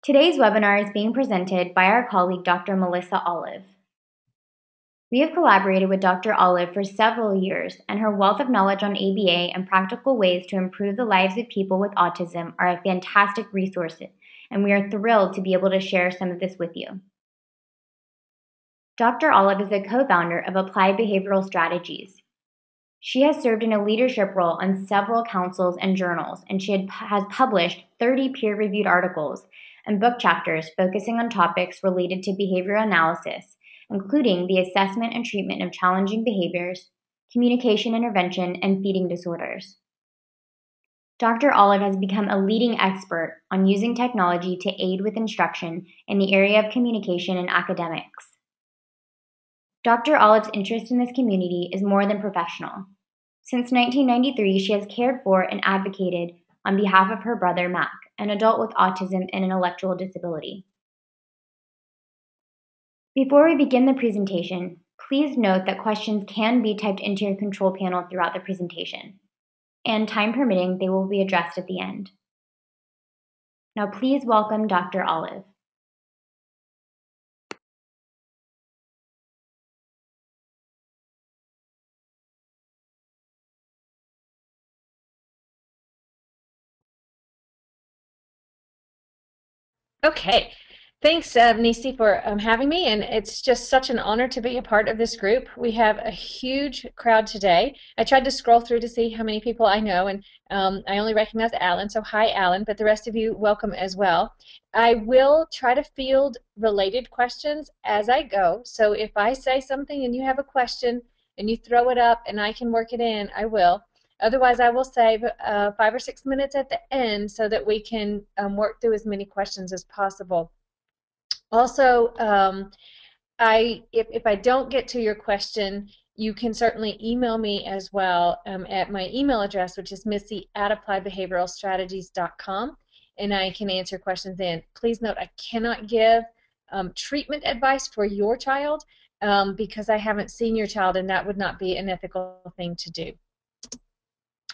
Today's webinar is being presented by our colleague, Dr. Melissa Olive. We have collaborated with Dr. Olive for several years, and her wealth of knowledge on ABA and practical ways to improve the lives of people with autism are a fantastic resource, and we are thrilled to be able to share some of this with you. Dr. Olive is the co-founder of Applied Behavioral Strategies. She has served in a leadership role on several councils and journals, and she has published 30 peer-reviewed articles and book chapters focusing on topics related to behavioral analysis, including the assessment and treatment of challenging behaviors, communication intervention, and feeding disorders. Dr. Olive has become a leading expert on using technology to aid with instruction in the area of communication and academics. Dr. Olive's interest in this community is more than professional. Since 1993, she has cared for and advocated on behalf of her brother, Mac, an adult with autism and an intellectual disability. Before we begin the presentation, please note that questions can be typed into your control panel throughout the presentation, and time permitting, they will be addressed at the end. Now please welcome Dr. Olive. Okay, thanks, Missy, for having me, and it's just such an honor to be a part of this group. We have a huge crowd today. I tried to scroll through to see how many people I know, and I only recognize Alan, so hi, Alan, but the rest of you, welcome as well. I will try to field related questions as I go, so if I say something and you have a question and you throw it up and I can work it in, I will. Otherwise, I will save 5 or 6 minutes at the end so that we can work through as many questions as possible. Also, if I don't get to your question, you can certainly email me as well at my email address, which is missy@appliedbehavioralstrategies.com, and I can answer questions then. Please note, I cannot give treatment advice for your child because I haven't seen your child, and that would not be an ethical thing to do.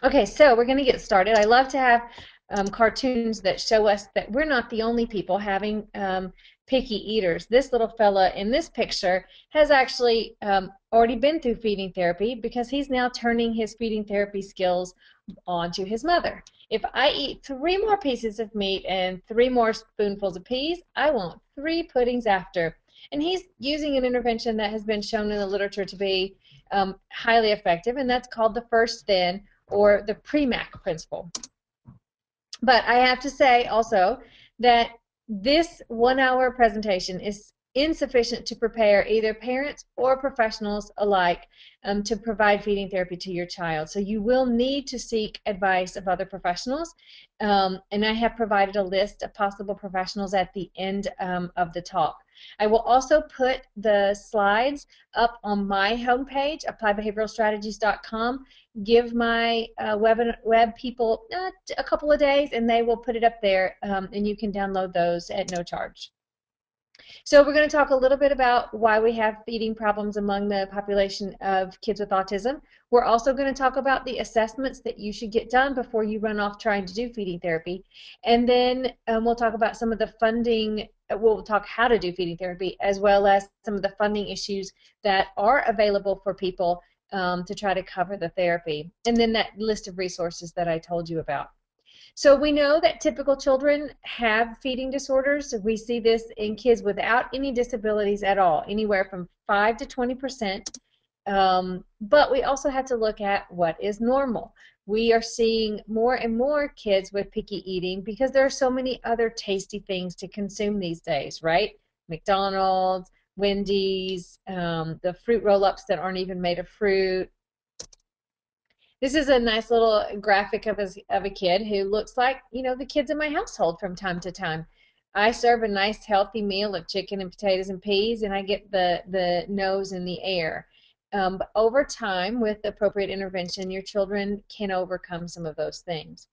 Okay, so we're going to get started. I love to have cartoons that show us that we're not the only people having picky eaters. This little fella in this picture has actually already been through feeding therapy because he's now turning his feeding therapy skills onto his mother. If I eat 3 more pieces of meat and 3 more spoonfuls of peas, I want 3 puddings after. And he's using an intervention that has been shown in the literature to be highly effective, and that's called the first then, or the PREMAC principle. But I have to say also that this 1-hour presentation is insufficient to prepare either parents or professionals alike to provide feeding therapy to your child. So you will need to seek advice of other professionals, and I have provided a list of possible professionals at the end of the talk. I will also put the slides up on my homepage, appliedbehavioralstrategies.com. Give my web people a couple of days, and they will put it up there, and you can download those at no charge. So we're going to talk a little bit about why we have feeding problems among the population of kids with autism. We're also going to talk about the assessments that you should get done before you run off trying to do feeding therapy. And then we'll talk about some of the funding. We'll talk how to do feeding therapy, as well as some of the funding issues that are available for people to try to cover the therapy. And then that list of resources that I told you about. So we know that typical children have feeding disorders. We see this in kids without any disabilities at all, anywhere from 5 to 20%. But we also have to look at what is normal. We are seeing more and more kids with picky eating because there are so many other tasty things to consume these days, right? McDonald's, Wendy's, the fruit roll-ups that aren't even made of fruit. This is a nice little graphic of a kid who looks like, you know, the kids in my household from time to time. I serve a nice healthy meal of chicken and potatoes and peas, and I get the nose in the air. But over time, with appropriate intervention, your children can overcome some of those things.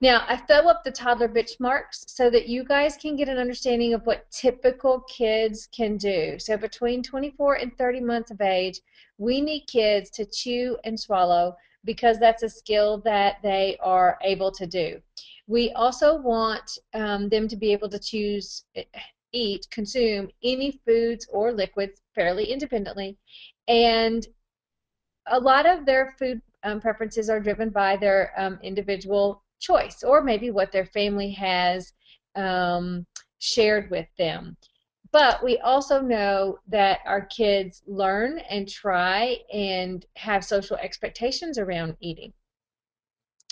Now, I fill up the toddler benchmarks so that you guys can get an understanding of what typical kids can do. So between 24 and 30 months of age, we need kids to chew and swallow because that's a skill that they are able to do. We also want them to be able to choose, eat, consume any foods or liquids fairly independently. And a lot of their food preferences are driven by their individual choice, or maybe what their family has um, shared with them. But we also know that our kids learn and try and have social expectations around eating.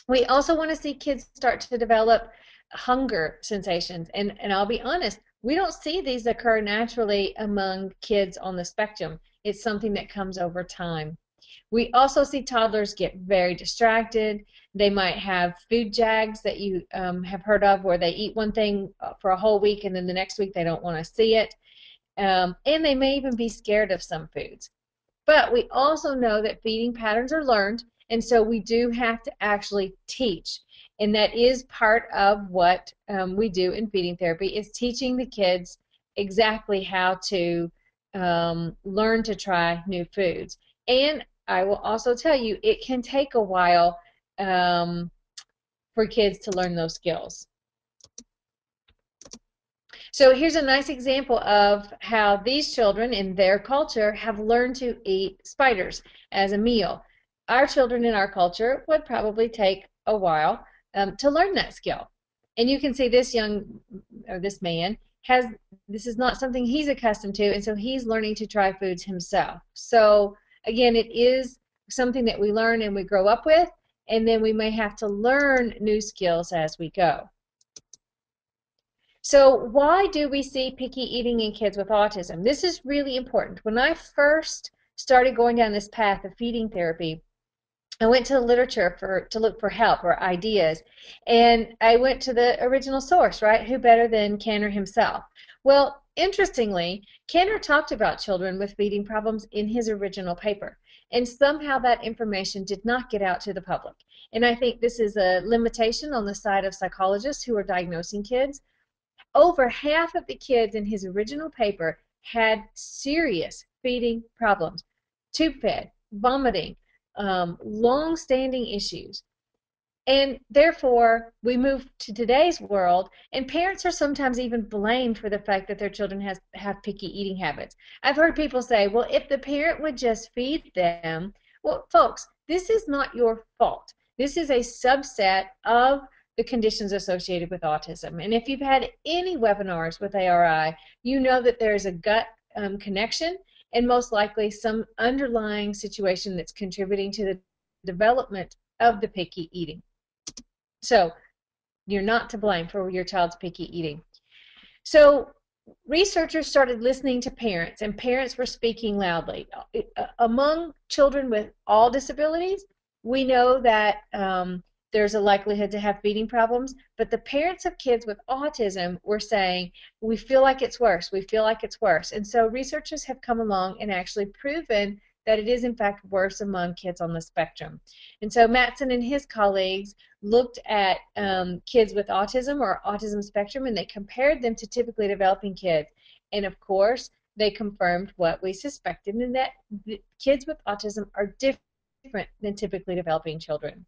We also want to see kids start to develop hunger sensations. And I'll be honest, we don't see these occur naturally among kids on the spectrum. It's something that comes over time. We also see toddlers get very distracted. They might have food jags that you have heard of, where they eat one thing for a whole week and then the next week they don't want to see it. And they may even be scared of some foods. But we also know that feeding patterns are learned, and so we do have to actually teach. And that is part of what we do in feeding therapy, is teaching the kids exactly how to learn to try new foods. And I will also tell you, it can take a while for kids to learn those skills. So here's a nice example of how these children in their culture have learned to eat spiders as a meal. Our children in our culture would probably take a while to learn that skill. And you can see this this man this is not something he's accustomed to, and so he's learning to try foods himself. So again, it is something that we learn and we grow up with, and then we may have to learn new skills as we go. So why do we see picky eating in kids with autism? This is really important. When I first started going down this path of feeding therapy, I went to the literature to look for help or ideas, and I went to the original source, right? Who better than Kanner himself? Well, interestingly, Kanner talked about children with feeding problems in his original paper, and somehow that information did not get out to the public. And I think this is a limitation on the side of psychologists who are diagnosing kids. Over half of the kids in his original paper had serious feeding problems, tube fed, vomiting, long-standing issues. And therefore, we move to today's world, and parents are sometimes even blamed for the fact that their children have picky eating habits. I've heard people say, well, if the parent would just feed them. Well, folks, this is not your fault. This is a subset of the conditions associated with autism. And if you've had any webinars with ARI, you know that there's a gut connection and most likely some underlying situation that's contributing to the development of the picky eating. So you're not to blame for your child's picky eating. So researchers started listening to parents, and parents were speaking loudly. Among children with all disabilities, we know that there's a likelihood to have feeding problems, but the parents of kids with autism were saying, we feel like it's worse, we feel like it's worse. And so researchers have come along and actually proven that it is in fact worse among kids on the spectrum. And so Matson and his colleagues looked at kids with autism or autism spectrum, and they compared them to typically developing kids. And of course, they confirmed what we suspected, in that kids with autism are different than typically developing children.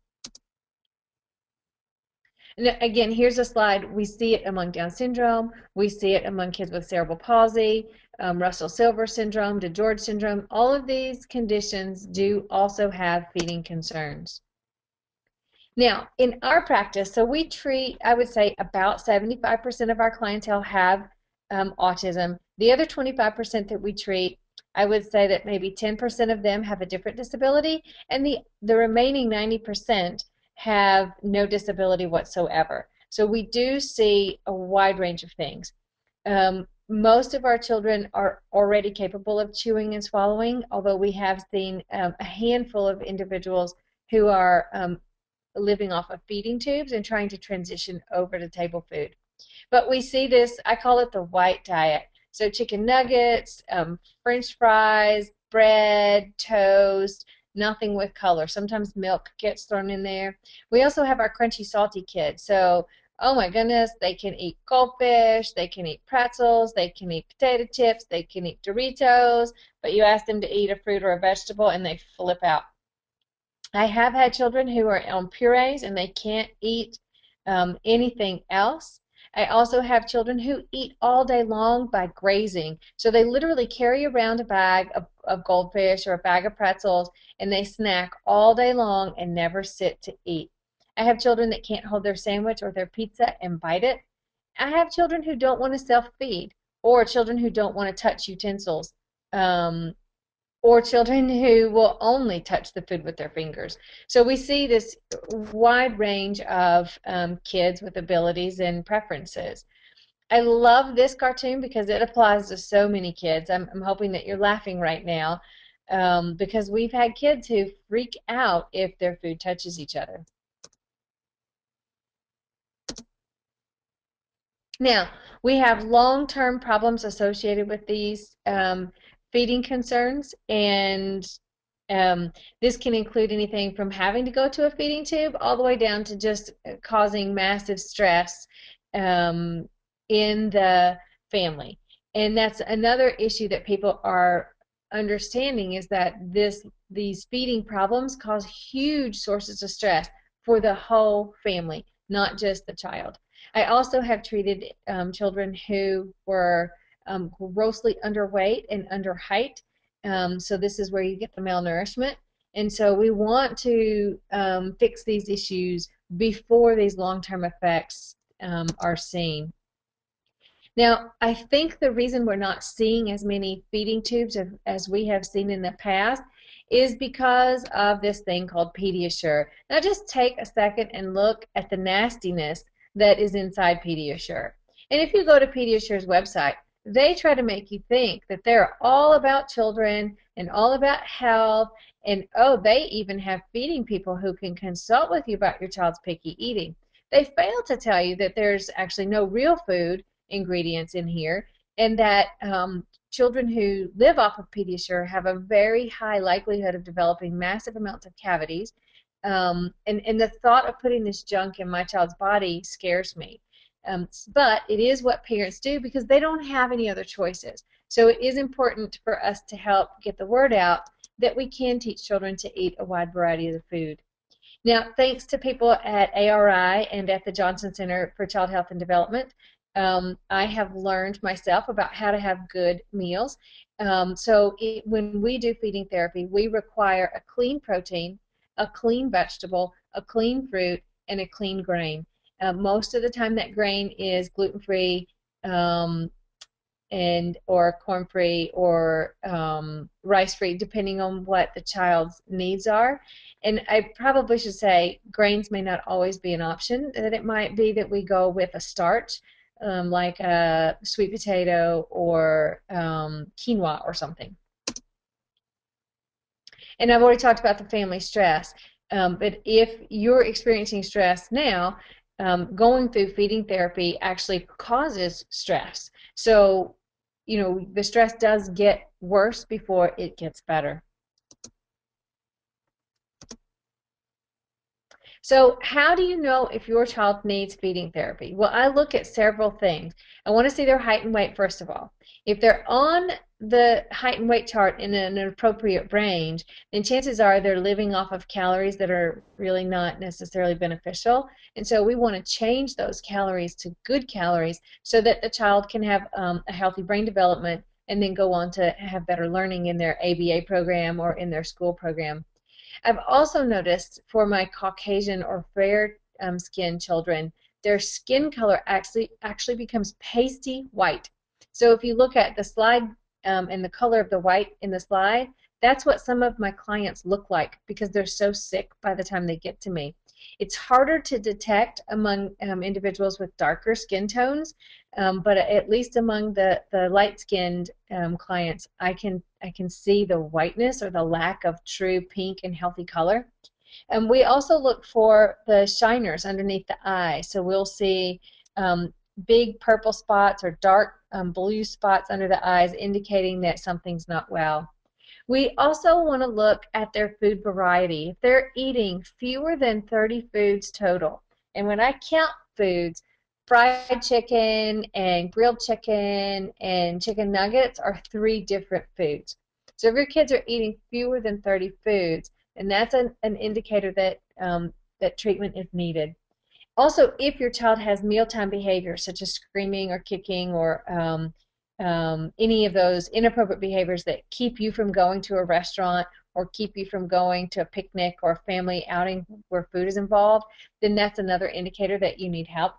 And again, here's a slide. We see it among Down syndrome. We see it among kids with cerebral palsy, Russell-Silver syndrome, DeGeorge syndrome. All of these conditions do also have feeding concerns. Now, in our practice, so we treat, I would say, about 75% of our clientele have autism. The other 25% that we treat, I would say that maybe 10% of them have a different disability, and the remaining 90% have no disability whatsoever. So we do see a wide range of things. Most of our children are already capable of chewing and swallowing, although we have seen a handful of individuals who are living off of feeding tubes and trying to transition over to table food. But we see this, I call it the white diet. So chicken nuggets, French fries, bread, toast, nothing with color. Sometimes milk gets thrown in there. We also have our crunchy, salty kids. So, oh my goodness, they can eat goldfish, they can eat pretzels, they can eat potato chips, they can eat Doritos, but you ask them to eat a fruit or a vegetable and they flip out. I have had children who are on purees and they can't eat anything else. I also have children who eat all day long by grazing. So they literally carry around a bag of goldfish or a bag of pretzels, and they snack all day long and never sit to eat. I have children that can't hold their sandwich or their pizza and bite it. I have children who don't want to self-feed, or children who don't want to touch utensils, um, or children who will only touch the food with their fingers. So we see this wide range of kids with abilities and preferences. I love this cartoon because it applies to so many kids. I'm hoping that you're laughing right now, because we've had kids who freak out if their food touches each other. Now, we have long-term problems associated with these feeding concerns, and this can include anything from having to go to a feeding tube all the way down to just causing massive stress um, in the family. And that's another issue that people are understanding, is that these feeding problems cause huge sources of stress for the whole family, not just the child. I also have treated children who were grossly underweight and under height. So this is where you get the malnourishment. And so we want to fix these issues before these long-term effects are seen. Now, I think the reason we're not seeing as many feeding tubes as we have seen in the past is because of this thing called Pediasure. Now, just take a second and look at the nastiness that is inside Pediasure. And if you go to Pediasure's website, they try to make you think that they're all about children and all about health, and oh, they even have feeding people who can consult with you about your child's picky eating. They fail to tell you that there's actually no real food ingredients in here, and that children who live off of Pediasure have a very high likelihood of developing massive amounts of cavities. And the thought of putting this junk in my child's body scares me. But it is what parents do because they don't have any other choices. So it is important for us to help get the word out that we can teach children to eat a wide variety of the food. Now, thanks to people at ARI and at the Johnson Center for Child Health and Development, I have learned myself about how to have good meals. When we do feeding therapy, we require a clean protein, a clean vegetable, a clean fruit, and a clean grain. Most of the time that grain is gluten-free, or corn-free, or rice-free, depending on what the child's needs are. And I probably should say grains may not always be an option, that it might be that we go with a starch, like a sweet potato or quinoa or something. And I've already talked about the family stress, but if you're experiencing stress now, going through feeding therapy actually causes stress. So, the stress does get worse before it gets better. So how do you know if your child needs feeding therapy? Well, I look at several things. I want to see their height and weight, first of all. If they're on the height and weight chart in an appropriate range, then chances are they're living off of calories that are really not necessarily beneficial. And so we want to change those calories to good calories so that the child can have a healthy brain development and then go on to have better learning in their ABA program or in their school program. I've also noticed for my Caucasian or fair skinned children, their skin color actually becomes pasty white. So if you look at the slide and the color of the white in the slide, that's what some of my clients look like because they're so sick by the time they get to me. It's harder to detect among individuals with darker skin tones, but at least among the light-skinned clients, I can see the whiteness or the lack of true pink and healthy color. And we also look for the shiners underneath the eye. So we'll see big purple spots or dark blue spots under the eyes indicating that something's not well. We also want to look at their food variety. If they're eating fewer than 30 foods total, and when I count foods, fried chicken and grilled chicken and chicken nuggets are 3 different foods. So if your kids are eating fewer than 30 foods, then that's an indicator that that treatment is needed. Also, if your child has mealtime behaviors such as screaming or kicking or any of those inappropriate behaviors that keep you from going to a restaurant or keep you from going to a picnic or a family outing where food is involved, then that's another indicator that you need help.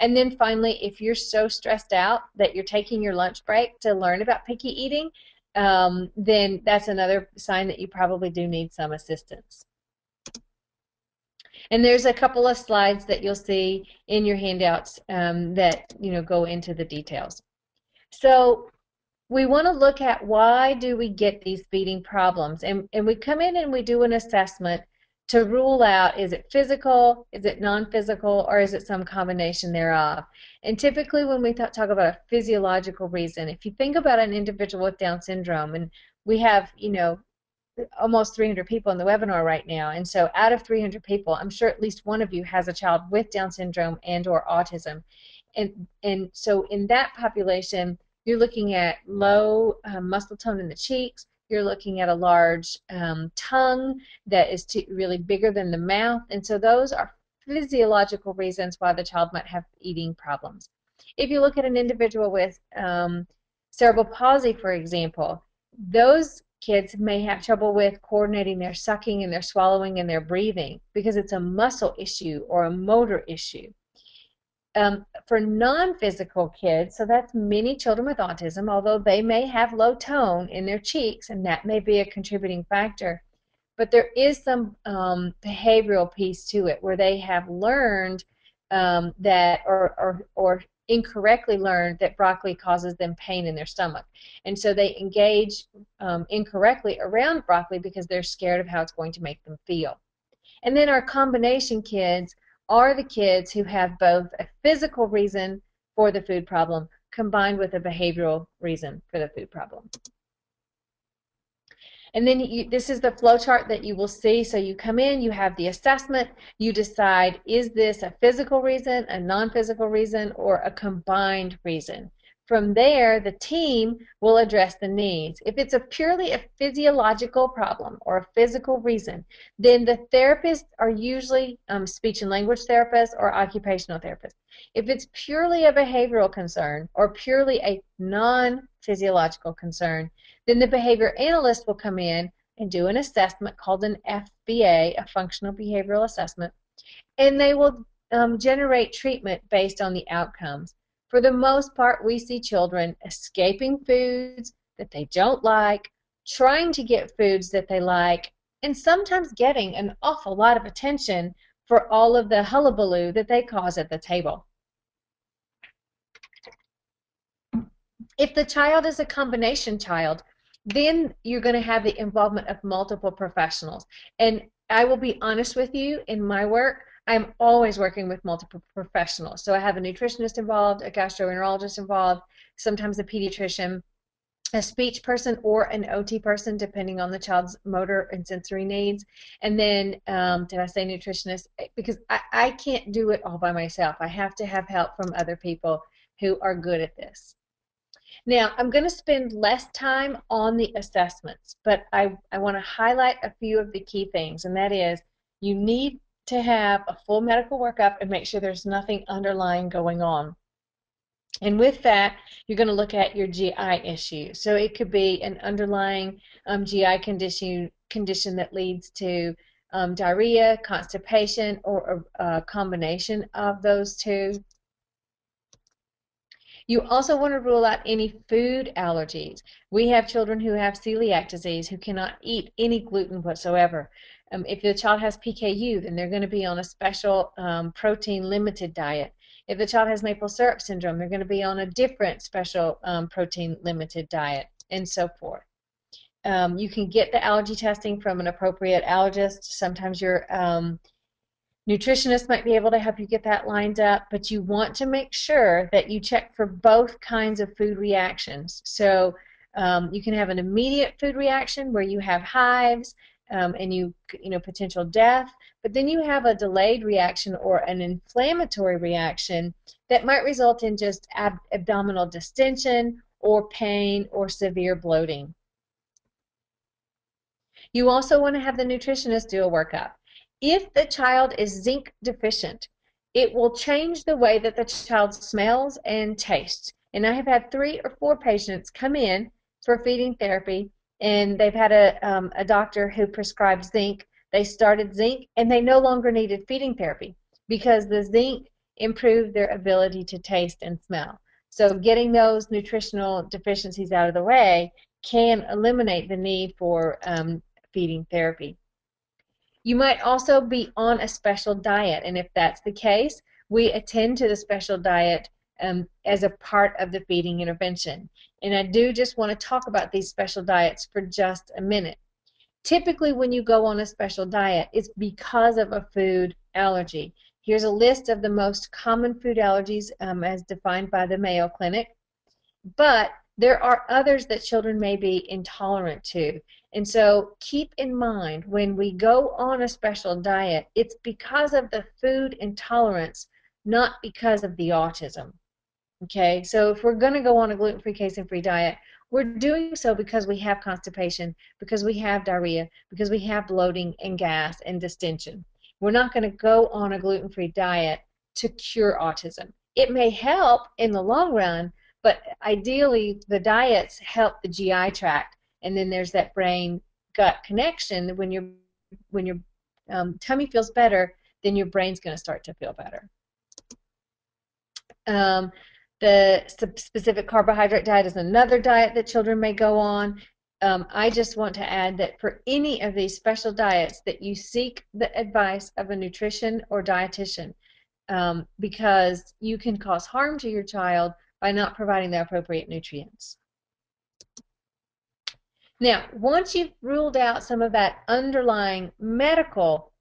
And then finally, if you're so stressed out that you're taking your lunch break to learn about picky eating, then that's another sign that you probably do need some assistance. And there's a couple of slides that you'll see in your handouts that go into the details. So we want to look at why do we get these feeding problems, and we come in and we do an assessment to rule out, is it physical, is it non-physical, or is it some combination thereof. And typically when we talk about a physiological reason, if you think about an individual with Down syndrome, and we have almost 300 people in the webinar right now, and so out of 300 people, I'm sure at least one of you has a child with Down syndrome and or autism, and so in that population, you're looking at low muscle tone in the cheeks, you're looking at a large tongue that is really bigger than the mouth, and so those are physiological reasons why the child might have eating problems. If you look at an individual with cerebral palsy, for example, those kids may have trouble with coordinating their sucking and their swallowing and their breathing because it's a muscle issue or a motor issue. For non-physical kids, so that's many children with autism, although they may have low tone in their cheeks, and that may be a contributing factor, but there is some behavioral piece to it where they have learned that or incorrectly learned that broccoli causes them pain in their stomach, and so they engage incorrectly around broccoli because they're scared of how it's going to make them feel. And then our combination kids are the kids who have both a physical reason for the food problem combined with a behavioral reason for the food problem. And then this is the flow chart that you will see. So you come in, you have the assessment, you decide, is this a physical reason, a non-physical reason, or a combined reason? From there, the team will address the needs. If it's purely a physiological problem or a physical reason, then the therapists are usually speech and language therapists or occupational therapists. If it's purely a behavioral concern or purely a non-physiological concern, then the behavior analyst will come in and do an assessment called an FBA, a functional behavioral assessment, and they will generate treatment based on the outcomes. For the most part, we see children escaping foods that they don't like, trying to get foods that they like, and sometimes getting an awful lot of attention for all of the hullabaloo that they cause at the table. If the child is a combination child, then you're going to have the involvement of multiple professionals. And I will be honest with you, in my work, I'm always working with multiple professionals. So I have a nutritionist involved, a gastroenterologist involved, sometimes a pediatrician, a speech person, or an OT person, depending on the child's motor and sensory needs. And then, did I say nutritionist? Because I can't do it all by myself. I have to have help from other people who are good at this. Now, I'm going to spend less time on the assessments, but I want to highlight a few of the key things, and that is you need to have a full medical workup and make sure there's nothing underlying going on. And with that, you're going to look at your GI issue. So it could be an underlying GI condition that leads to diarrhea, constipation, or a combination of those two. You also want to rule out any food allergies. We have children who have celiac disease who cannot eat any gluten whatsoever. If the child has PKU, then they're going to be on a special protein-limited diet. If the child has maple syrup syndrome, they're going to be on a different special protein-limited diet, and so forth. You can get the allergy testing from an appropriate allergist. Sometimes your nutritionist might be able to help you get that lined up, but you want to make sure that you check for both kinds of food reactions. So you can have an immediate food reaction where you have hives and you know potential death, but then you have a delayed reaction or an inflammatory reaction that might result in just abdominal distension or pain or severe bloating. You also want to have the nutritionist do a workup. If the child is zinc deficient, it will change the way that the child smells and tastes. And I have had 3 or 4 patients come in for feeding therapy, and they've had a doctor who prescribed zinc. They started zinc, and they no longer needed feeding therapy because the zinc improved their ability to taste and smell. So getting those nutritional deficiencies out of the way can eliminate the need for feeding therapy. You might also be on a special diet, and if that's the case, we attend to the special diet as a part of the feeding intervention. And I do just want to talk about these special diets for just a minute. Typically, when you go on a special diet, it's because of a food allergy. Here's a list of the most common food allergies as defined by the Mayo Clinic. But there are others that children may be intolerant to. And so keep in mind, when we go on a special diet, it's because of the food intolerance, not because of the autism. Okay, so if we're going to go on a gluten-free, casein-free diet, we're doing so because we have constipation, because we have diarrhea, because we have bloating and gas and distension. We're not going to go on a gluten-free diet to cure autism. It may help in the long run, but ideally the diets help the GI tract, and then there's that brain-gut connection. When your tummy feels better, then your brain's going to start to feel better. The specific carbohydrate diet is another diet that children may go on. I just want to add that for any of these special diets that you seek the advice of a nutrition or dietitian, because you can cause harm to your child by not providing the appropriate nutrients. Now, once you've ruled out some of that underlying medical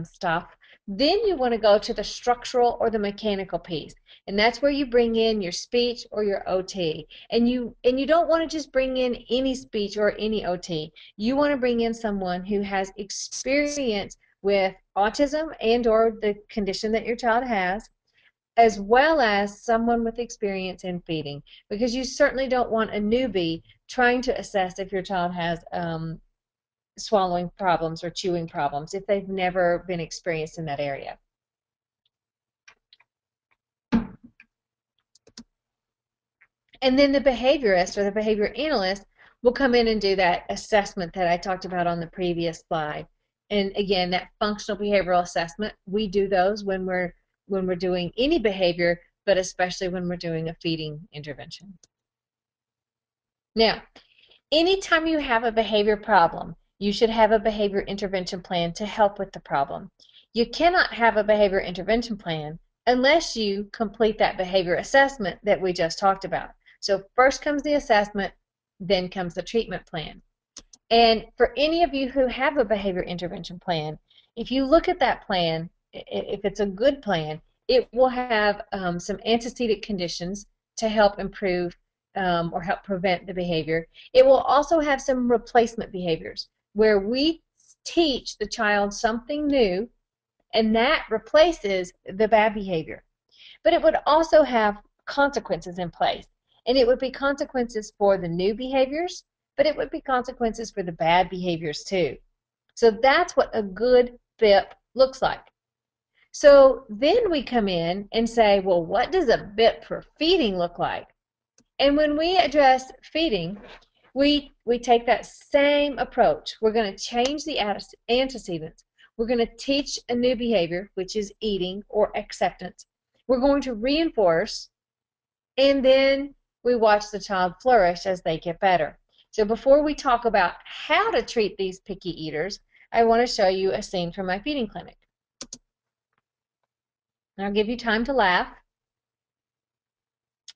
stuff, then you want to go to the structural or the mechanical piece. And that's where you bring in your speech or your OT. And you don't want to just bring in any speech or any OT. You want to bring in someone who has experience with autism and or the condition that your child has, as well as someone with experience in feeding, because you certainly don't want a newbie trying to assess if your child has swallowing problems or chewing problems if they've never been experienced in that area. And then the behaviorist or the behavior analyst will come in and do that assessment that I talked about on the previous slide. And again, that functional behavioral assessment, we do those when we're doing any behavior, but especially when we're doing a feeding intervention. Now, anytime you have a behavior problem, you should have a behavior intervention plan to help with the problem. You cannot have a behavior intervention plan unless you complete that behavior assessment that we just talked about. So first comes the assessment, then comes the treatment plan. And for any of you who have a behavior intervention plan, if you look at that plan, if it's a good plan, it will have some antecedent conditions to help improve or help prevent the behavior. It will also have some replacement behaviors where we teach the child something new, and that replaces the bad behavior. But it would also have consequences in place, and it would be consequences for the new behaviors, but it would be consequences for the bad behaviors too. So that's what a good BIP looks like. So then we come in and say, well, what does a BIP for feeding look like? And when we address feeding, we take that same approach. We're going to change the antecedents. We're going to teach a new behavior, which is eating or acceptance. We're going to reinforce, and then we watch the child flourish as they get better. So before we talk about how to treat these picky eaters, I want to show you a scene from my feeding clinic. I'll give you time to laugh.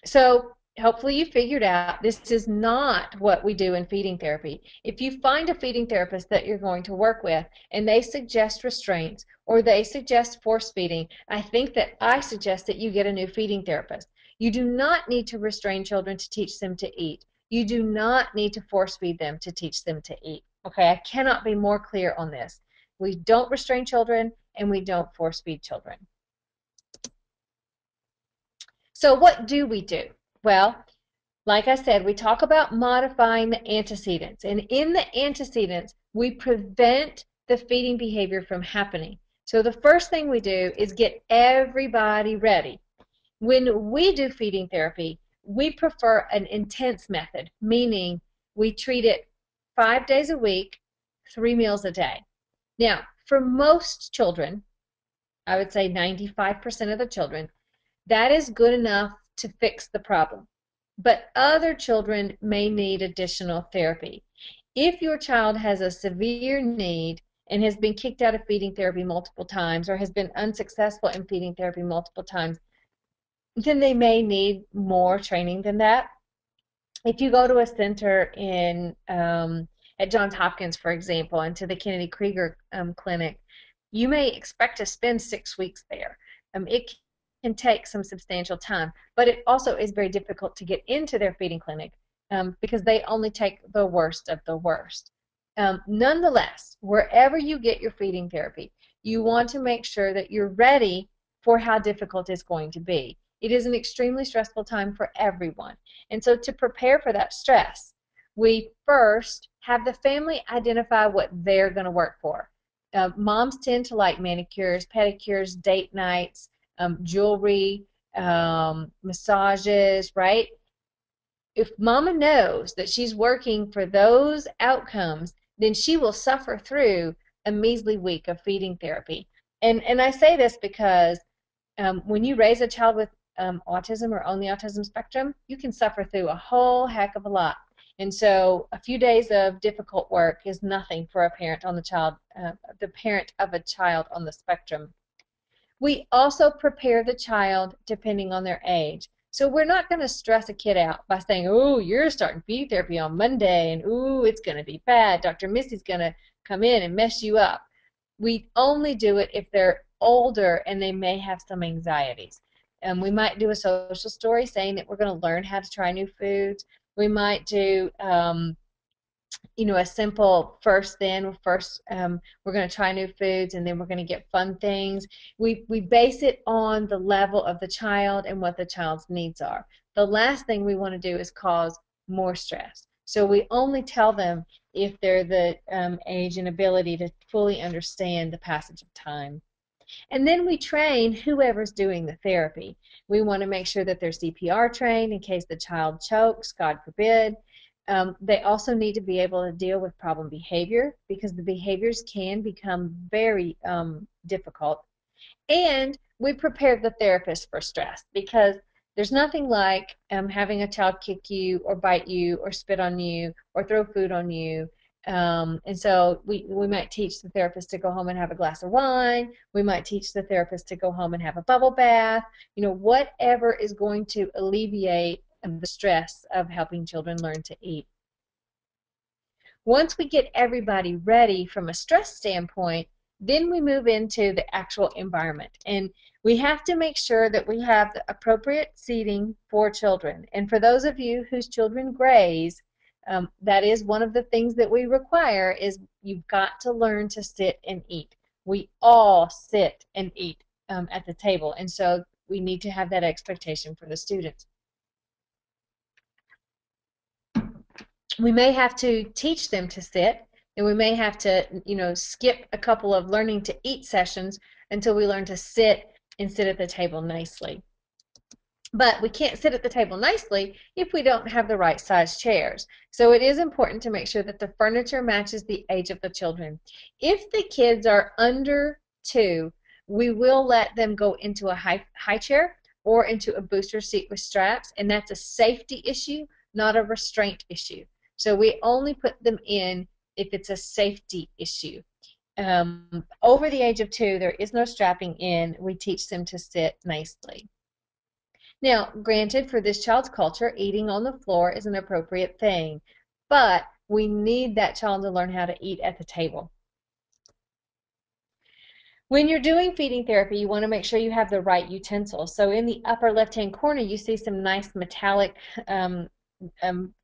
So hopefully you figured out this is not what we do in feeding therapy. If you find a feeding therapist that you're going to work with and they suggest restraints or they suggest force feeding, I suggest that you get a new feeding therapist. You do not need to restrain children to teach them to eat. You do not need to force feed them to teach them to eat. Okay, I cannot be more clear on this. We don't restrain children and we don't force feed children. So what do we do? Well, like I said, we talk about modifying the antecedents. And in the antecedents, we prevent the feeding behavior from happening. So the first thing we do is get everybody ready. When we do feeding therapy, we prefer an intense method, meaning we treat it 5 days a week, 3 meals a day. Now, for most children, I would say 95% of the children, that is good enough to fix the problem. But other children may need additional therapy. If your child has a severe need and has been kicked out of feeding therapy multiple times or has been unsuccessful in feeding therapy multiple times, then they may need more training than that. If you go to a center in at Johns Hopkins, for example, and to the Kennedy Krieger Clinic, you may expect to spend 6 weeks there. It can take some substantial time, but it also is very difficult to get into their feeding clinic because they only take the worst of the worst. Nonetheless, wherever you get your feeding therapy, you want to make sure that you're ready for how difficult it's going to be. It is an extremely stressful time for everyone. And so to prepare for that stress, we first have the family identify what they're going to work for. Moms tend to like manicures, pedicures, date nights, jewelry, massages, right? If mama knows that she's working for those outcomes, then she will suffer through a measly week of feeding therapy. And I say this because when you raise a child with autism or on the autism spectrum, you can suffer through a whole heck of a lot. And so a few days of difficult work is nothing for a parent on the parent of a child on the spectrum. We also prepare the child depending on their age. So we're not going to stress a kid out by saying, oh, you're starting feeding therapy on Monday, and ooh, it's going to be bad. Dr. Missy's going to come in and mess you up. We only do it if they're older and they may have some anxieties. We might do a social story saying that we're going to learn how to try new foods. We might do a simple first we're going to try new foods and then we're going to get fun things. We base it on the level of the child and what the child's needs are. The last thing we want to do is cause more stress. So we only tell them if they're the age and ability to fully understand the passage of time. And then we train whoever's doing the therapy. We want to make sure that they're CPR trained in case the child chokes, God forbid. They also need to be able to deal with problem behavior because the behaviors can become very difficult. And we prepare the therapist for stress because there's nothing like having a child kick you or bite you or spit on you or throw food on you. And so we might teach the therapist to go home and have a glass of wine. We might teach the therapist to go home and have a bubble bath. Whatever is going to alleviate the stress of helping children learn to eat. Once we get everybody ready from a stress standpoint, then we move into the actual environment. And we have to make sure that we have the appropriate seating for children. And for those of you whose children graze, that is one of the things that we require is you've got to learn to sit and eat. We all sit and eat at the table. And so we need to have that expectation for the students. We may have to teach them to sit, and we may have to, skip a couple of learning to eat sessions until we learn to sit and sit at the table nicely. But we can't sit at the table nicely if we don't have the right size chairs. So it is important to make sure that the furniture matches the age of the children. If the kids are under 2, we will let them go into a high chair or into a booster seat with straps, and that's a safety issue, not a restraint issue. So we only put them in if it's a safety issue. Over the age of 2, there is no strapping in. We teach them to sit nicely. Now, granted, for this child's culture, eating on the floor is an appropriate thing, but we need that child to learn how to eat at the table. When you're doing feeding therapy, you want to make sure you have the right utensils. So in the upper left-hand corner, you see some nice metallic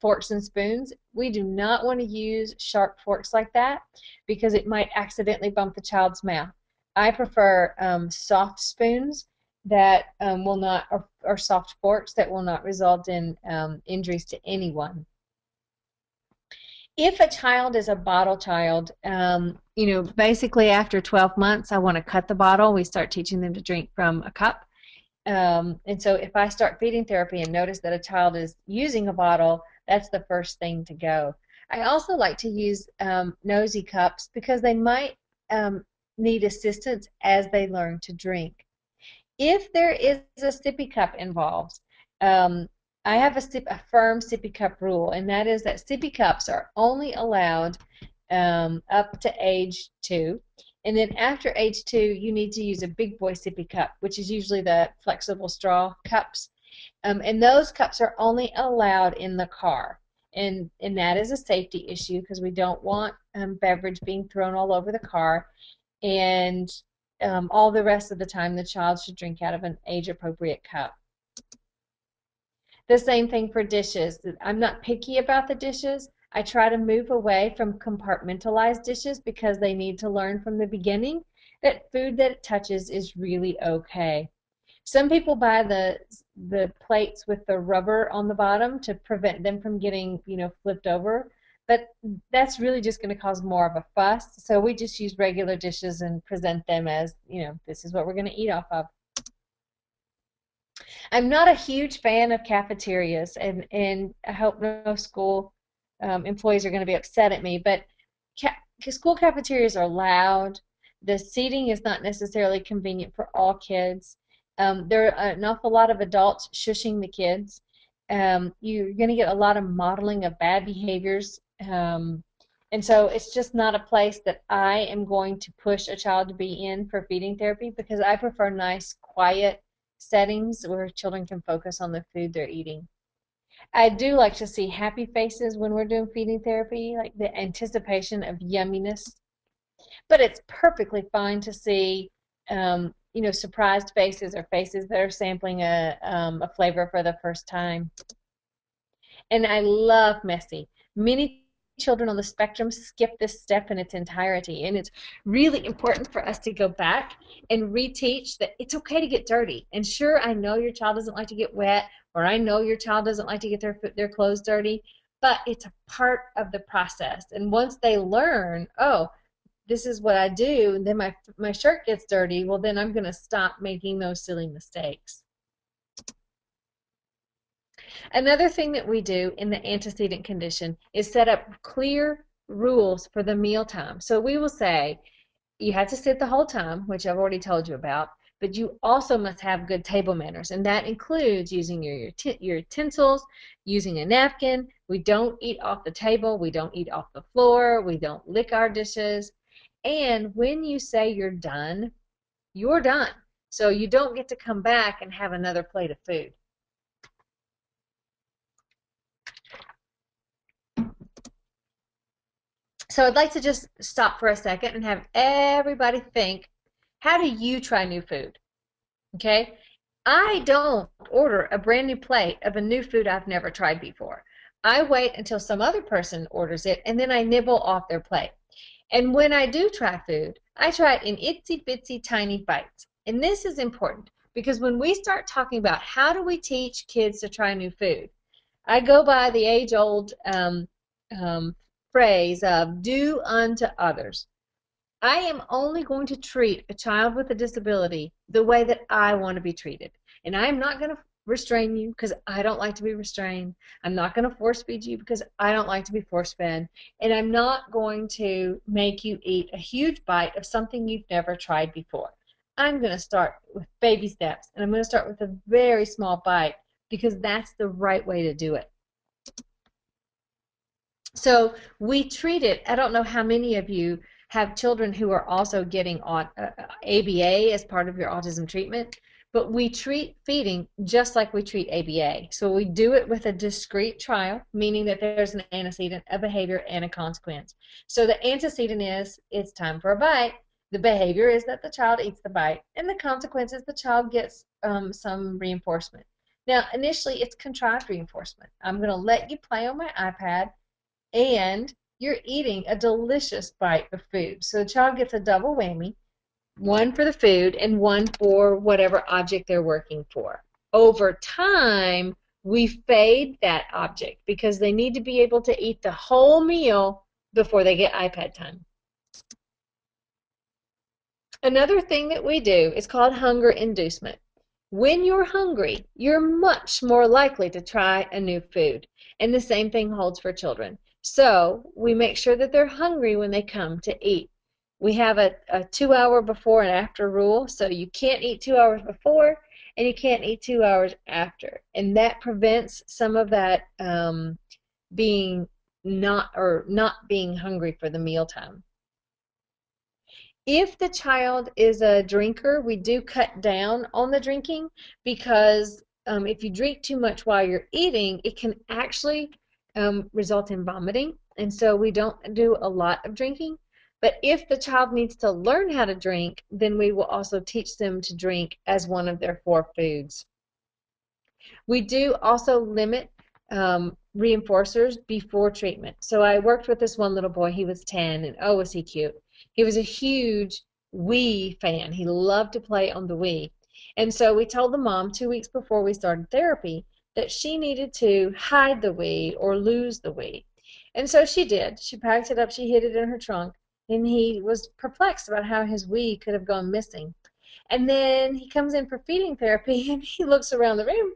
forks and spoons. We do not want to use sharp forks like that because it might accidentally bump the child's mouth. I prefer soft spoons that will not, or soft forks that will not result in injuries to anyone. If a child is a bottle child, basically after 12 months, I want to cut the bottle. We start teaching them to drink from a cup. And so if I start feeding therapy and notice that a child is using a bottle, that's the first thing to go. I also like to use nosy cups because they might need assistance as they learn to drink. If there is a sippy cup involved, um, I have a firm sippy cup rule, and that is that sippy cups are only allowed up to age 2. And then after age 2, you need to use a big boy sippy cup, which is usually the flexible straw cups. And those cups are only allowed in the car. And that is a safety issue because we don't want beverage being thrown all over the car. And all the rest of the time, the child should drink out of an age-appropriate cup. The same thing for dishes. I'm not picky about the dishes. I try to move away from compartmentalized dishes because they need to learn from the beginning that food that it touches is really okay. Some people buy the plates with the rubber on the bottom to prevent them from getting, flipped over, but that's really just going to cause more of a fuss. So we just use regular dishes and present them as, this is what we're going to eat off of. I'm not a huge fan of cafeterias, and I hope no school employees are going to be upset at me, but school cafeterias are loud. The seating is not necessarily convenient for all kids. There are an awful lot of adults shushing the kids. You're going to get a lot of modeling of bad behaviors. And so it's just not a place that I am going to push a child to be in for feeding therapy because I prefer nice, quiet settings where children can focus on the food they're eating. I do like to see happy faces when we're doing feeding therapy, like the anticipation of yumminess. But it's perfectly fine to see, surprised faces or faces that are sampling a flavor for the first time. And I love messy. Many children on the spectrum skip this step in its entirety, and it's really important for us to go back and reteach that it's okay to get dirty. And sure, I know your child doesn't like to get wet, or I know your child doesn't like to get their clothes dirty, but it's a part of the process. And once they learn, oh, this is what I do, and then my shirt gets dirty, well, then I'm going to stop making those silly mistakes. Another thing that we do in the antecedent condition is set up clear rules for the mealtime. So we will say you have to sit the whole time, which I've already told you about, but you also must have good table manners, and that includes using your utensils, using a napkin. We don't eat off the table. We don't eat off the floor. We don't lick our dishes. And when you say you're done, you're done. So you don't get to come back and have another plate of food. So I'd like to just stop for a second and have everybody think, how do you try new food? Okay? I don't order a brand new plate of a new food I've never tried before. I wait until some other person orders it and then I nibble off their plate. And when I do try food, I try it in itsy bitsy tiny bites. And this is important because when we start talking about how do we teach kids to try new food, I go by the age-old phrase of do unto others. I am only going to treat a child with a disability the way that I want to be treated. And I'm not going to restrain you because I don't like to be restrained. I'm not going to force feed you because I don't like to be force fed. And I'm not going to make you eat a huge bite of something you've never tried before. I'm going to start with baby steps, and I'm going to start with a very small bite because that's the right way to do it. So we treat it, I don't know how many of you have children who are also getting ABA as part of your autism treatment, but we treat feeding just like we treat ABA. So we do it with a discrete trial, meaning that there's an antecedent, a behavior, and a consequence. So the antecedent is it's time for a bite. The behavior is that the child eats the bite, and the consequence is the child gets some reinforcement. Now, initially, it's contrived reinforcement. I'm going to let you play on my iPad, and you're eating a delicious bite of food. So the child gets a double whammy, one for the food and one for whatever object they're working for. Over time, we fade that object because they need to be able to eat the whole meal before they get iPad time. Another thing that we do is called hunger inducement. When you're hungry, you're much more likely to try a new food. And the same thing holds for children. So we make sure that they're hungry when they come to eat. We have a 2-hour before and after rule, so you can't eat 2 hours before and you can't eat 2 hours after. And that prevents some of that being not being hungry for the mealtime. If the child is a drinker, we do cut down on the drinking because if you drink too much while you're eating, it can actually result in vomiting. And so we don't do a lot of drinking. But if the child needs to learn how to drink, then we will also teach them to drink as one of their 4 foods. We do also limit reinforcers before treatment. So I worked with this one little boy. He was 10, and oh, was he cute. He was a huge Wii fan. He loved to play on the Wii. And so we told the mom 2 weeks before we started therapy that she needed to hide the Wii or lose the Wii. And so she did. She packed it up, she hid it in her trunk, and he was perplexed about how his Wii could have gone missing. And then he comes in for feeding therapy, and he looks around the room,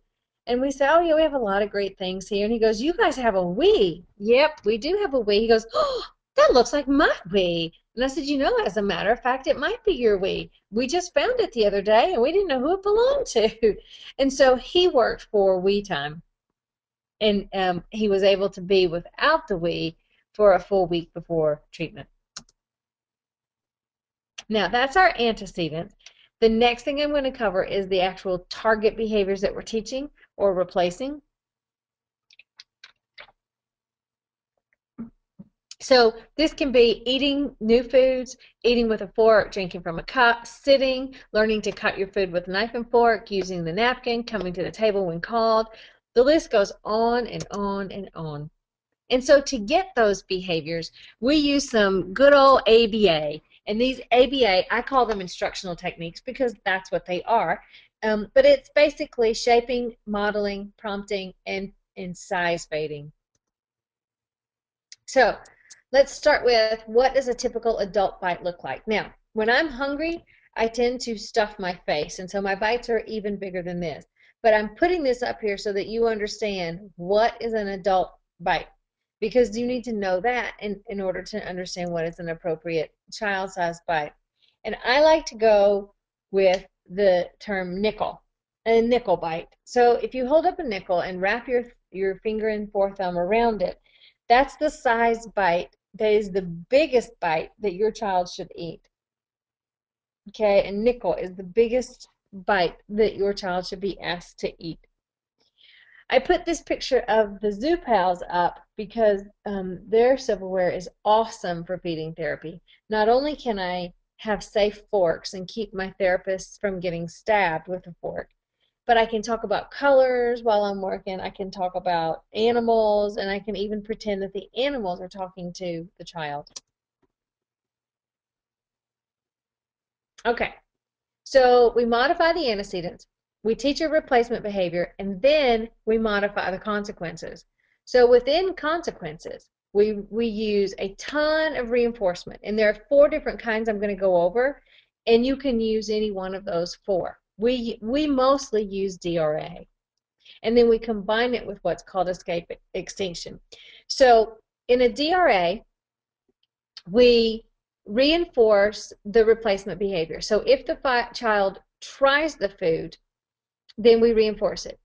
and we say, oh, yeah, we have a lot of great things here. And he goes, you guys have a Wii. Yep, we do have a Wii. He goes, oh, that looks like my Wii. And I said, you know, as a matter of fact, it might be your Wii. We just found it the other day, and we didn't know who it belonged to. And so he worked for Wii time, and he was able to be without the Wii for a full week before treatment. Now, that's our antecedents. The next thing I'm going to cover is the actual target behaviors that we're teaching or replacing. So this can be eating new foods, eating with a fork, drinking from a cup, sitting, learning to cut your food with a knife and fork, using the napkin, coming to the table when called. The list goes on and on and on. And so to get those behaviors, we use some good old ABA. And these ABA, I call them instructional techniques because that's what they are. But it's basically shaping, modeling, prompting, and size fading. So let's start with, what does a typical adult bite look like? Now, when I'm hungry, I tend to stuff my face, and so my bites are even bigger than this. But I'm putting this up here so that you understand what is an adult bite, because you need to know that in order to understand what is an appropriate child-sized bite. And I like to go with the term nickel, a nickel bite. So if you hold up a nickel and wrap your finger and forethumb around it, that's the size bite that is the biggest bite that your child should eat. Okay, and nickel is the biggest bite that your child should be asked to eat. I put this picture of the Zoo Pals up because their silverware is awesome for feeding therapy. Not only can I have safe forks and keep my therapists from getting stabbed with a fork, but I can talk about colors while I'm working. I can talk about animals, and I can even pretend that the animals are talking to the child. Okay, so we modify the antecedents, we teach a replacement behavior, and then we modify the consequences. So within consequences, we use a ton of reinforcement, and there are 4 different kinds I'm going to go over, and you can use any one of those 4. We mostly use DRA, and then we combine it with what's called escape extinction. So in a DRA, we reinforce the replacement behavior. So if the child tries the food, then we reinforce it.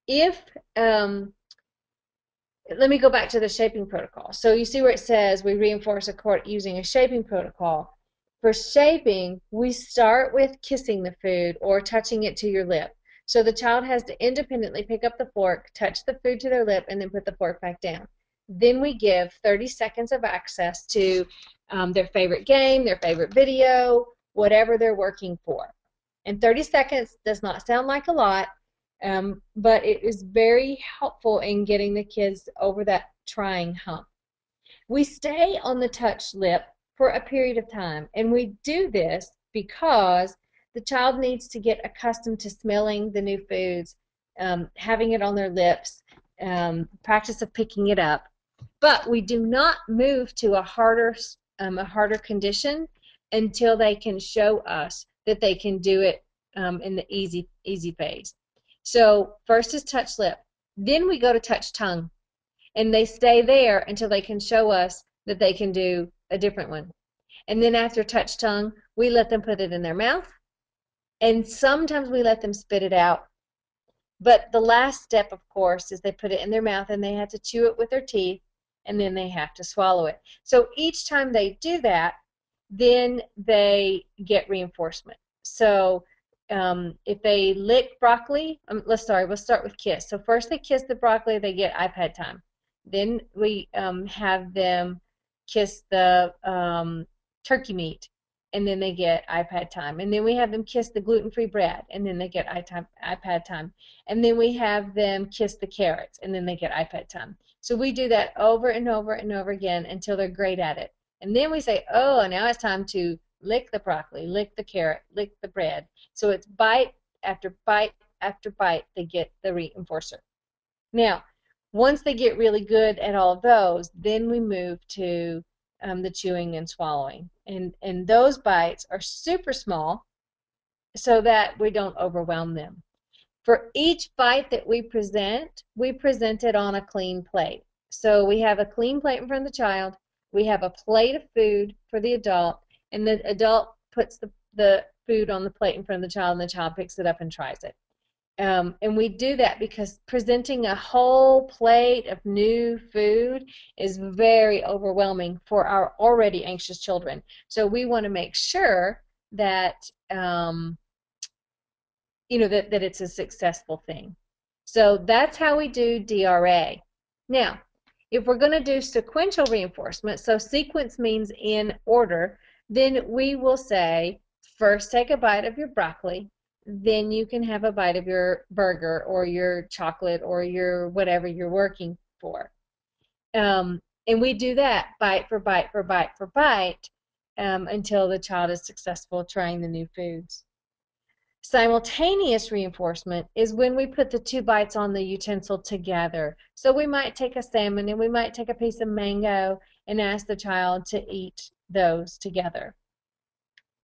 If let me go back to the shaping protocol. So you see where it says we reinforce using a shaping protocol. For shaping, we start with kissing the food or touching it to your lip. So the child has to independently pick up the fork, touch the food to their lip, and then put the fork back down. Then we give 30 seconds of access to their favorite game, their favorite video, whatever they're working for. And 30 seconds does not sound like a lot, but it is very helpful in getting the kids over that trying hump. We stay on the touched lip for a period of time, and we do this because the child needs to get accustomed to smelling the new foods having it on their lips, practice of picking it up. But we do not move to a harder condition until they can show us that they can do it in the easy phase. So first is touch lip, then we go to touch tongue, and they stay there until they can show us that they can do a different one. And then after touch tongue, we let them put it in their mouth, and sometimes we let them spit it out. But the last step, of course, is they put it in their mouth and they have to chew it with their teeth, and then they have to swallow it. So each time they do that, then they get reinforcement. So if they lick broccoli, we'll start with kiss. So first they kiss the broccoli, they get iPad time. Then we have them kiss the turkey meat, and then they get iPad time. And then we have them kiss the gluten-free bread, and then they get iPad time. And then we have them kiss the carrots, and then they get iPad time. So we do that over and over and over again until they're great at it. And then we say, oh, now it's time to lick the broccoli, lick the carrot, lick the bread. So it's bite after bite after bite, they get the reinforcer. Now, once they get really good at all of those, then we move to the chewing and swallowing. And those bites are super small so that we don't overwhelm them. For each bite that we present it on a clean plate. So we have a clean plate in front of the child, we have a plate of food for the adult, and the adult puts the food on the plate in front of the child, and the child picks it up and tries it. And we do that because presenting a whole plate of new food is very overwhelming for our already anxious children. So we want to make sure that that it's a successful thing. So that's how we do DRA. Now, if we're going to do sequential reinforcement, so sequence means in order, then we will say, first take a bite of your broccoli, then you can have a bite of your burger or your chocolate or your whatever you're working for. And we do that bite for bite for bite for bite until the child is successful trying the new foods. Simultaneous reinforcement is when we put the two bites on the utensil together. So we might take a salmon and we might take a piece of mango and ask the child to eat those together.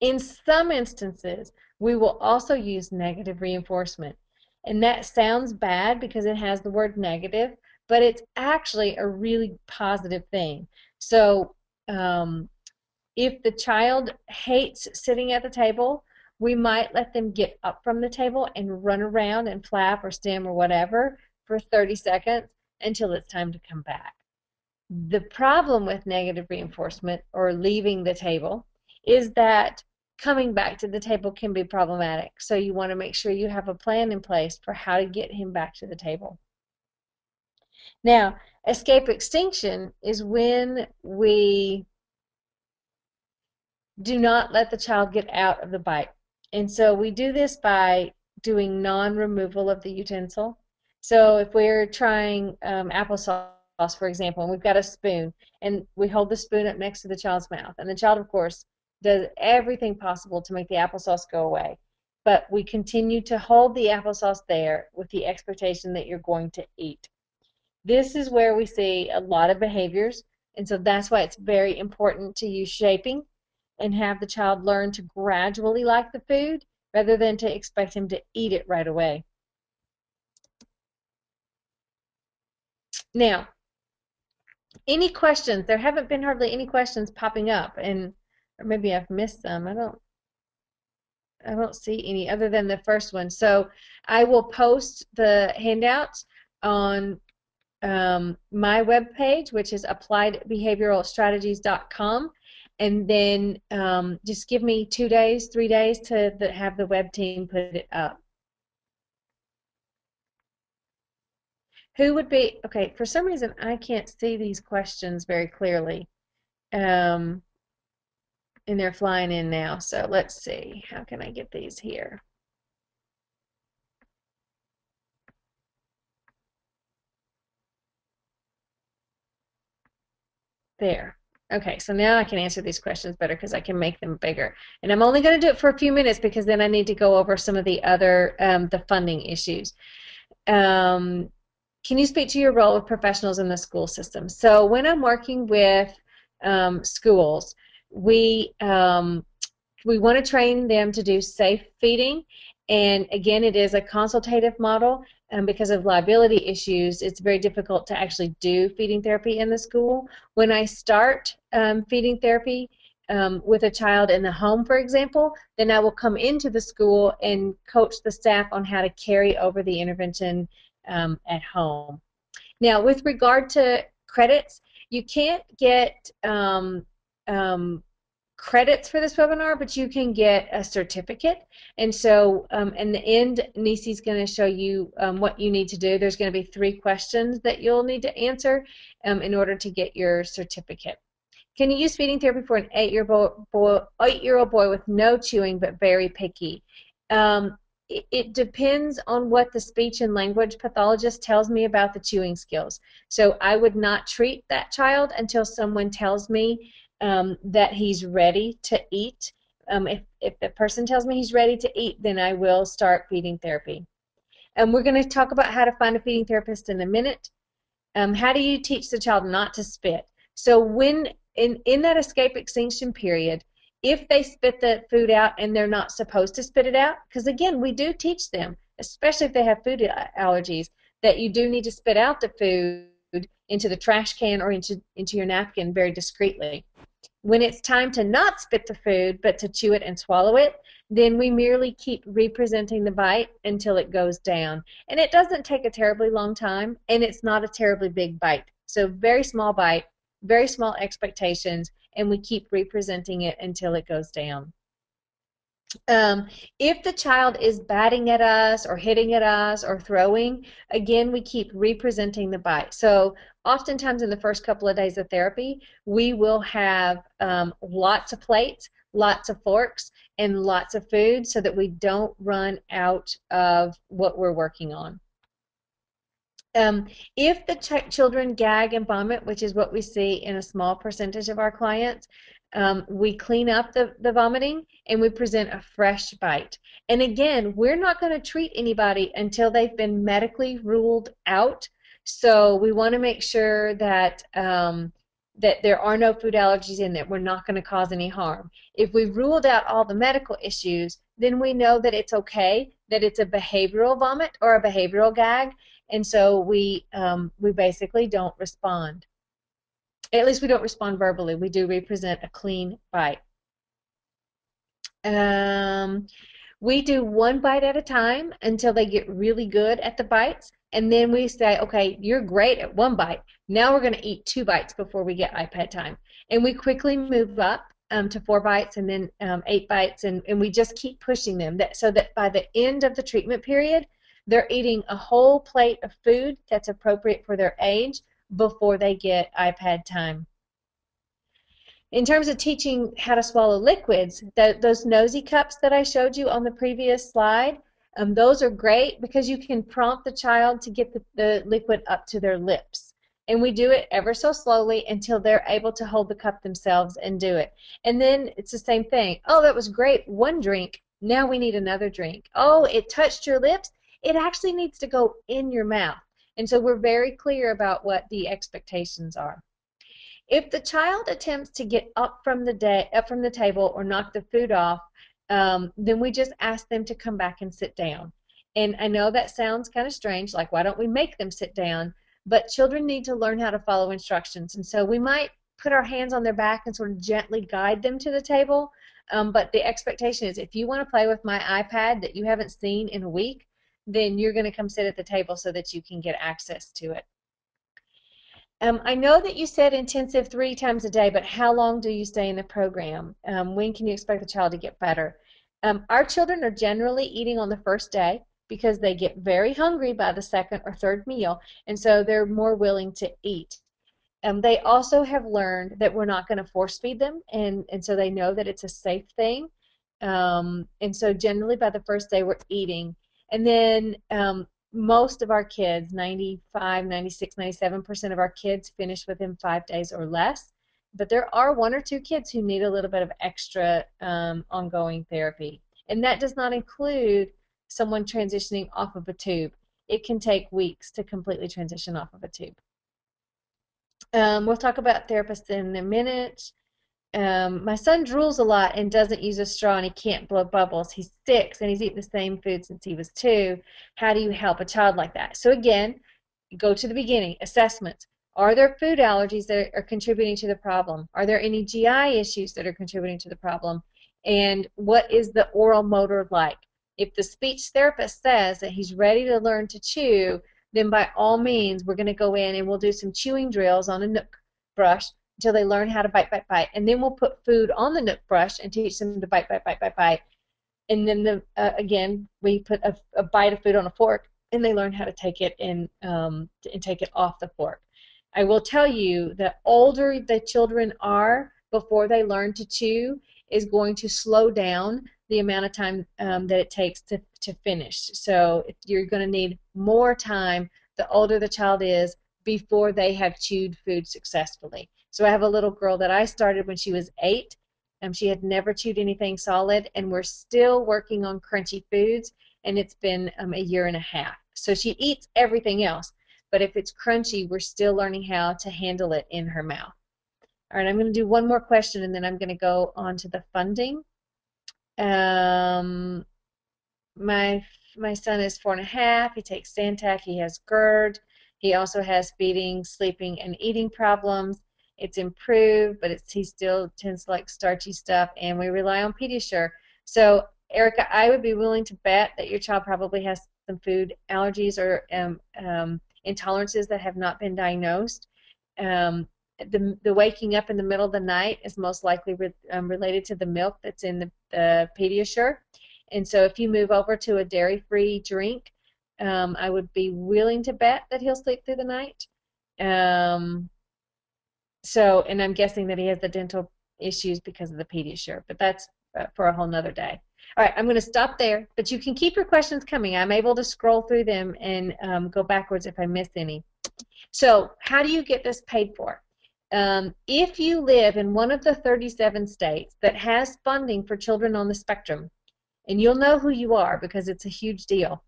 In some instances, we will also use negative reinforcement. And that sounds bad because it has the word negative, but it's actually a really positive thing. So if the child hates sitting at the table, we might let them get up from the table and run around and flap or stim or whatever for 30 seconds until it's time to come back. The problem with negative reinforcement or leaving the table is that coming back to the table can be problematic. So you want to make sure you have a plan in place for how to get him back to the table. Now, escape extinction is when we do not let the child get out of the bite. And so we do this by doing non-removal of the utensil. So if we're trying applesauce, for example, and we've got a spoon, and we hold the spoon up next to the child's mouth, and the child, of course, does everything possible to make the applesauce go away. But we continue to hold the applesauce there with the expectation that you're going to eat. This is where we see a lot of behaviors, and so that's why it's very important to use shaping and have the child learn to gradually like the food rather than to expect him to eat it right away. Now, any questions? There haven't been hardly any questions popping up, or maybe I've missed some. I don't see any other than the first one. So I will post the handouts on my webpage, which is appliedbehavioralstrategies.com, and then just give me 2 days, 3 days to have the web team put it up. Who would be, okay, for some reason I can't see these questions very clearly, and they're flying in now, so let's see, how can I get these here? There. Okay, so now I can answer these questions better because I can make them bigger. And I'm only going to do it for a few minutes because then I need to go over some of the other, the funding issues. Um, can you speak to your role with professionals in the school system? So when I'm working with schools, we we want to train them to do safe feeding. And again, it is a consultative model. Because of liability issues, it's very difficult to actually do feeding therapy in the school. When I start feeding therapy with a child in the home, for example, then I will come into the school and coach the staff on how to carry over the intervention at home. Now, with regard to credits, you can't get um, credits for this webinar, but you can get a certificate. And so in the end, Nisi's going to show you what you need to do. There's going to be 3 questions that you'll need to answer in order to get your certificate. Can you use feeding therapy for an 8-year-old boy with no chewing but very picky? It depends on what the speech and language pathologist tells me about the chewing skills. So I would not treat that child until someone tells me that he's ready to eat. If the person tells me he's ready to eat, then I will start feeding therapy. And we're going to talk about how to find a feeding therapist in a minute. How do you teach the child not to spit? So when in that escape extinction period, if they spit the food out and they're not supposed to spit it out, because again, we do teach them, especially if they have food allergies, that you do need to spit out the food into the trash can or into your napkin very discreetly. When it's time to not spit the food but to chew it and swallow it, then we merely keep representing the bite until it goes down. And it doesn't take a terribly long time, and it's not a terribly big bite. So very small bite, very small expectations, and we keep representing it until it goes down. If the child is batting at us or hitting at us or throwing, again, we keep representing the bite. So oftentimes in the first couple of days of therapy, we will have lots of plates, lots of forks, and lots of food so that we don't run out of what we're working on. If the children gag and vomit, which is what we see in a small percentage of our clients, we clean up the vomiting and we present a fresh bite. And again, we're not going to treat anybody until they've been medically ruled out. So we want to make sure that that there are no food allergies and that we're not going to cause any harm. If we've ruled out all the medical issues, then we know that it's okay, that it's a behavioral vomit or a behavioral gag, and so we basically don't respond. At least we don't respond verbally. We do represent a clean bite. We do 1 bite at a time until they get really good at the bites, and then we say, okay, you're great at 1 bite. Now we're going to eat 2 bites before we get iPad time. And we quickly move up to 4 bites and then 8 bites, and we just keep pushing them so that by the end of the treatment period, they're eating a whole plate of food that's appropriate for their age before they get iPad time. In terms of teaching how to swallow liquids, those nosy cups that I showed you on the previous slide, those are great because you can prompt the child to get the liquid up to their lips. And we do it ever so slowly until they're able to hold the cup themselves and do it. And then it's the same thing. Oh, that was great. 1 drink. Now we need another drink. Oh, it touched your lips. It actually needs to go in your mouth. And so we're very clear about what the expectations are. If the child attempts to get up from the table or knock the food off, then we just ask them to come back and sit down. And I know that sounds kind of strange, like why don't we make them sit down? But children need to learn how to follow instructions. And so we might put our hands on their back and sort of gently guide them to the table. But the expectation is if you want to play with my iPad that you haven't seen in a week, then you're going to come sit at the table so that you can get access to it. I know that you said intensive 3 times a day, but how long do you stay in the program? When can you expect the child to get better? Our children are generally eating on the first day because they get very hungry by the 2nd or 3rd meal, and so they're more willing to eat. They also have learned that we're not going to force feed them, and so they know that it's a safe thing. And so generally by the first day we're eating. And then most of our kids, 95, 96, 97% of our kids finish within 5 days or less. But there are 1 or 2 kids who need a little bit of extra ongoing therapy. And that does not include someone transitioning off of a tube. it can take weeks to completely transition off of a tube. We'll talk about therapists in a minute. My son drools a lot and doesn't use a straw, and he can't blow bubbles. He's 6 and he's eaten the same food since he was 2. How do you help a child like that? So again, go to the beginning, assessments. Are there food allergies that are contributing to the problem? Are there any GI issues that are contributing to the problem? And what is the oral motor like? If the speech therapist says that he's ready to learn to chew, then by all means, we're going to go in and we'll do some chewing drills on a Nook brush until they learn how to bite, bite, bite. And then we'll put food on the Nook brush and teach them to bite, bite, bite, bite, bite. And then, again, we put a bite of food on a fork, and they learn how to take it and take it off the fork. I will tell you, the older the children are before they learn to chew is going to slow down the amount of time that it takes to finish. So if you're going to need more time the older the child is before they have chewed food successfully. So I have a little girl that I started when she was 8. She had never chewed anything solid, and we're still working on crunchy foods, and it's been a year and a half. So she eats everything else, but if it's crunchy, we're still learning how to handle it in her mouth. All right, I'm going to do one more question, and then I'm going to go on to the funding. My son is 4 and a half. He takes Zantac. He has GERD. He also has feeding, sleeping, and eating problems. It's improved, but he still tends to like starchy stuff, and we rely on Pediasure. So, Erica, I would be willing to bet that your child probably has some food allergies or intolerances that have not been diagnosed. The waking up in the middle of the night is most likely related to the milk that's in the Pediasure. And so if you move over to a dairy-free drink, I would be willing to bet that he'll sleep through the night. And I'm guessing that he has the dental issues because of the Pediasure, but that's for a whole nother day. All right, I'm going to stop there, but you can keep your questions coming. I'm able to scroll through them and go backwards if I miss any. So how do you get this paid for? If you live in one of the 37 states that has funding for children on the spectrum, and you'll know who you are because it's a huge deal,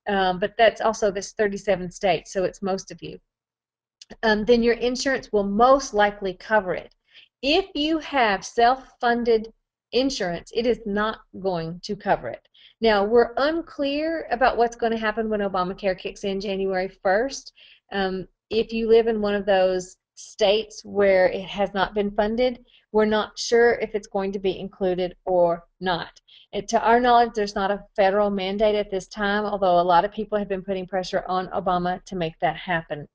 but that's also this 37 states, so it's most of you. Then your insurance will most likely cover it. If you have self-funded insurance, it is not going to cover it. Now, we're unclear about what's going to happen when Obamacare kicks in January 1st. If you live in one of those states where it has not been funded, we're not sure if it's going to be included or not. To our knowledge, there's not a federal mandate at this time, although a lot of people have been putting pressure on Obama to make that happen.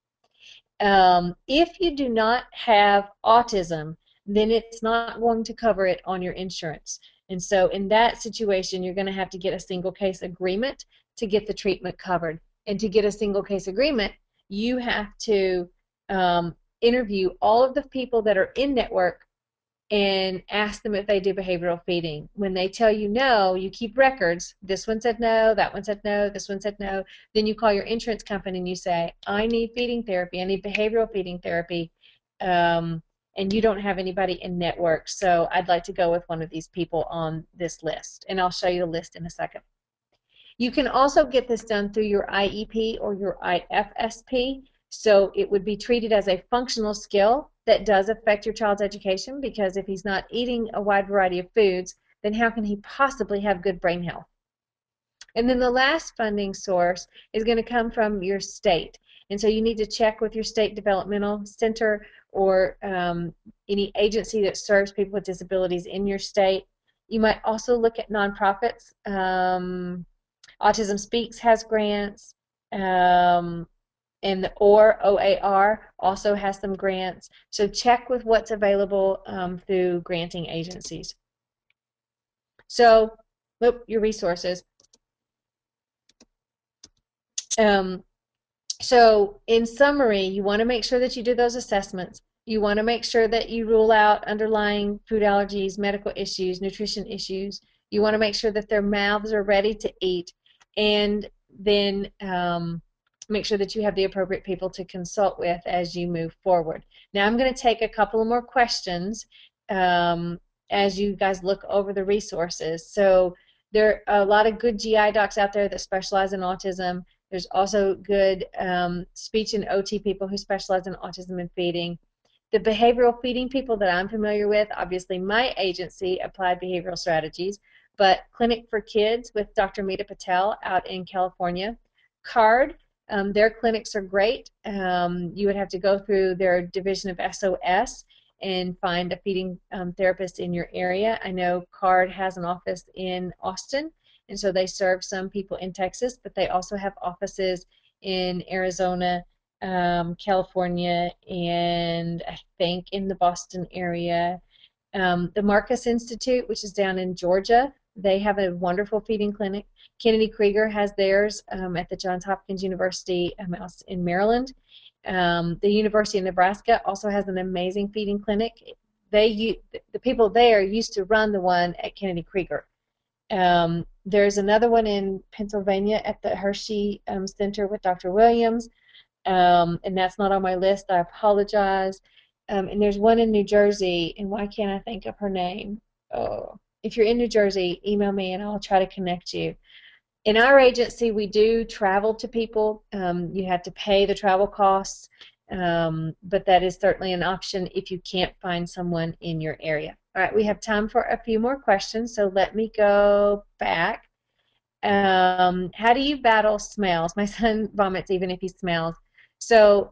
If you do not have autism, then it's not going to cover it on your insurance. And so in that situation, you're going to have to get a single case agreement to get the treatment covered. And to get a single case agreement, you have to interview all of the people that are in network and ask them if they do behavioral feeding. When they tell you no, you keep records. This one said no, that one said no, this one said no. Then you call your insurance company and you say, I need feeding therapy, I need behavioral feeding therapy, and you don't have anybody in network, so I'd like to go with one of these people on this list. And I'll show you the list in a second. You can also get this done through your IEP or your IFSP. So it would be treated as a functional skill that does affect your child's education, because if he's not eating a wide variety of foods, then how can he possibly have good brain health? And then the last funding source is going to come from your state. And so you need to check with your state developmental center or any agency that serves people with disabilities in your state. You might also look at nonprofits. Autism Speaks has grants. And the OAR also has some grants. So check with what's available through granting agencies. So, your resources. So in summary, you want to make sure that you do those assessments. You want to make sure that you rule out underlying food allergies, medical issues, nutrition issues. You want to make sure that their mouths are ready to eat. And then make sure that you have the appropriate people to consult with as you move forward. Now I'm going to take a couple of more questions as you guys look over the resources. So there are a lot of good GI docs out there that specialize in autism. There's also good speech and OT people who specialize in autism and feeding. The behavioral feeding people that I'm familiar with, obviously my agency, Applied Behavioral Strategies, but Clinic for Kids with Dr. Meeta Patel out in California. CARD, their clinics are great. You would have to go through their division of SOS and find a feeding therapist in your area. I know CARD has an office in Austin, and so they serve some people in Texas, but they also have offices in Arizona, California, and I think in the Boston area. The Marcus Institute, which is down in Georgia, they have a wonderful feeding clinic. Kennedy Krieger has theirs at the Johns Hopkins University in Maryland. The University of Nebraska also has an amazing feeding clinic. The people there used to run the one at Kennedy Krieger. There's another one in Pennsylvania at the Hershey Center with Dr. Williams, and that's not on my list. I apologize. And there's one in New Jersey, and why can't I think of her name? Oh, if you're in New Jersey, email me and I'll try to connect you. In our agency, we do travel to people. You have to pay the travel costs, but that is certainly an option if you can't find someone in your area. All right, we have time for a few more questions, so let me go back. How do you battle smells? My son vomits even if he smells. So,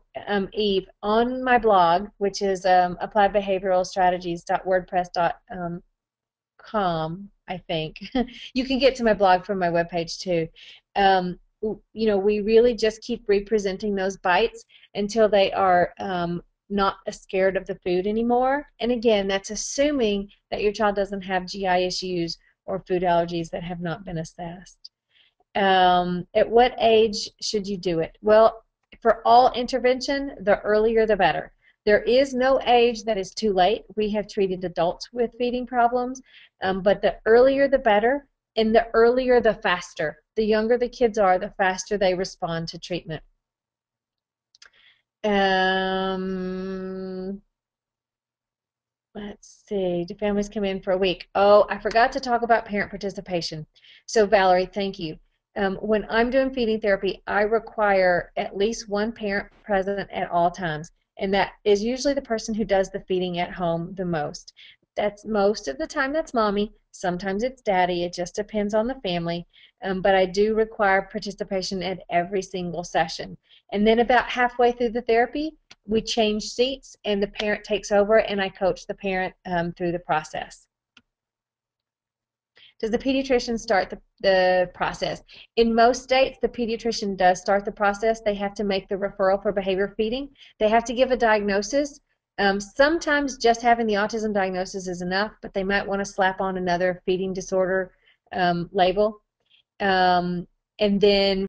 Eve, on my blog, which is appliedbehavioralstrategies.wordpress.com, I think. You can get to my blog from my webpage too. We really just keep representing those bites until they are not scared of the food anymore. And again, that's assuming that your child doesn't have GI issues or food allergies that have not been assessed. At what age should you do it? Well, for all intervention, the earlier the better. There is no age that is too late. We have treated adults with feeding problems, but the earlier the better, and the earlier the faster. The younger the kids are, the faster they respond to treatment. Let's see. Do families come in for a week? Oh, I forgot to talk about parent participation. So, Valerie, thank you. When I'm doing feeding therapy, I require at least one parent present at all times, and that is usually the person who does the feeding at home the most. That's most of the time that's mommy. Sometimes it's daddy. It just depends on the family. But I do require participation at every single session. And then about halfway through the therapy, we change seats and the parent takes over and I coach the parent through the process. Does the pediatrician start the process? In most states, the pediatrician does start the process. They have to make the referral for behavior feeding. They have to give a diagnosis. Sometimes just having the autism diagnosis is enough, but they might want to slap on another feeding disorder label. And then